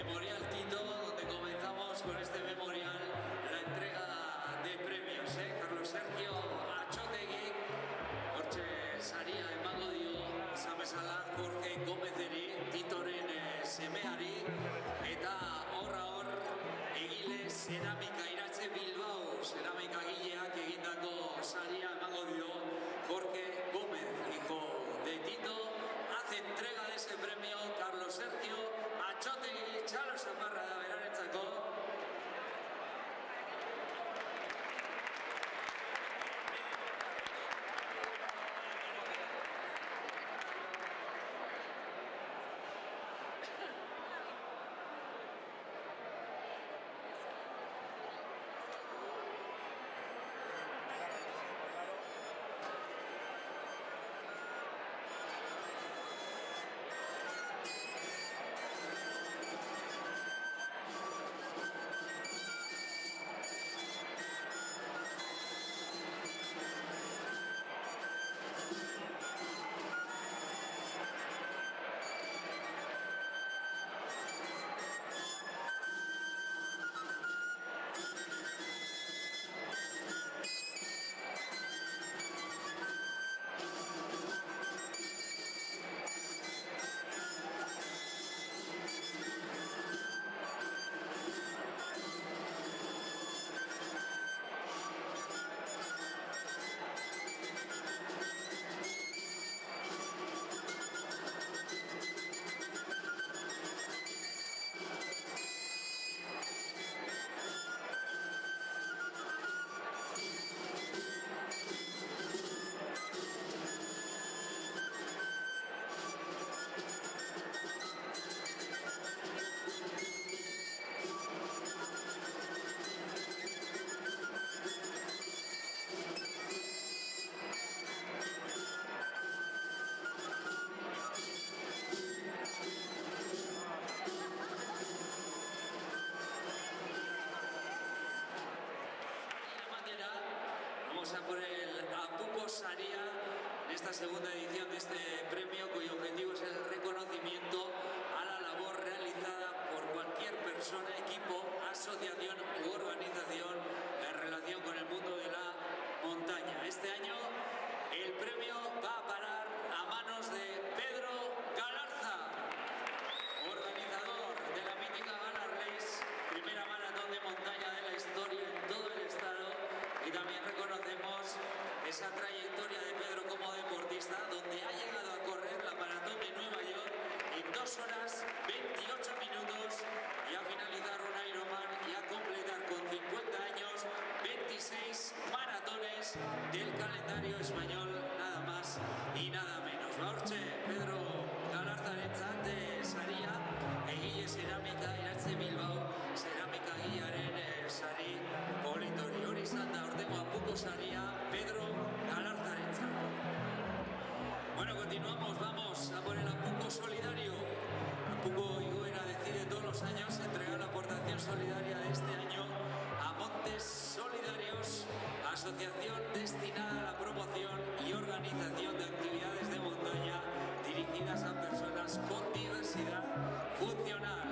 Memorial Tito, donde comenzamos con este memorial la entrega de premios. Carlos Sergio Atxotegui, hortxe saria emango dio Zamezala Jorge Gómezeri, Titoren semeari, eta hor egile zeramika iratze Bilbao zeramika gileak egindako saria emango dio Jorge Gómez, hijo de Tito. Hace entrega de ese premio Carlos Sergio Atxotegui, Txalo Zaparra da berarentzako. Por el Apuco Saria en esta segunda edición de este premio, cuyo objetivo es el reconocimiento a la labor realizada por cualquier persona, equipo, asociación u organización en relación con el mundo de la montaña. Este año el premio va a parar a manos de Pedro Galarza, organizador de la mítica Galar Race, primera maratón de montaña de la historia en todo el estado. Y también reconocemos esa trayectoria de Pedro como deportista, donde ha llegado a correr la maratón de Nueva York en 2 horas 28 minutos y a finalizar un Ironman y a completar con 50 años 26 maratones del calendario español, nada más y nada menos. Hortxe, Pedro Galarzarentzat saria, egile zeramika iratze Bilbao, zeramika gilearen sari politori. Hori izan da ortengo Apuco Saria, Pedro Galarzarentzat. Bueno, continuamos, vamos a por el Apuco Solidario. Apuco Igoera decide todos los años entregar la aportación solidaria de este año a Montes Solidarios, asociación destinada a la promoción y organización de actividades de montaña dirigidas a personas con diversidad funcional.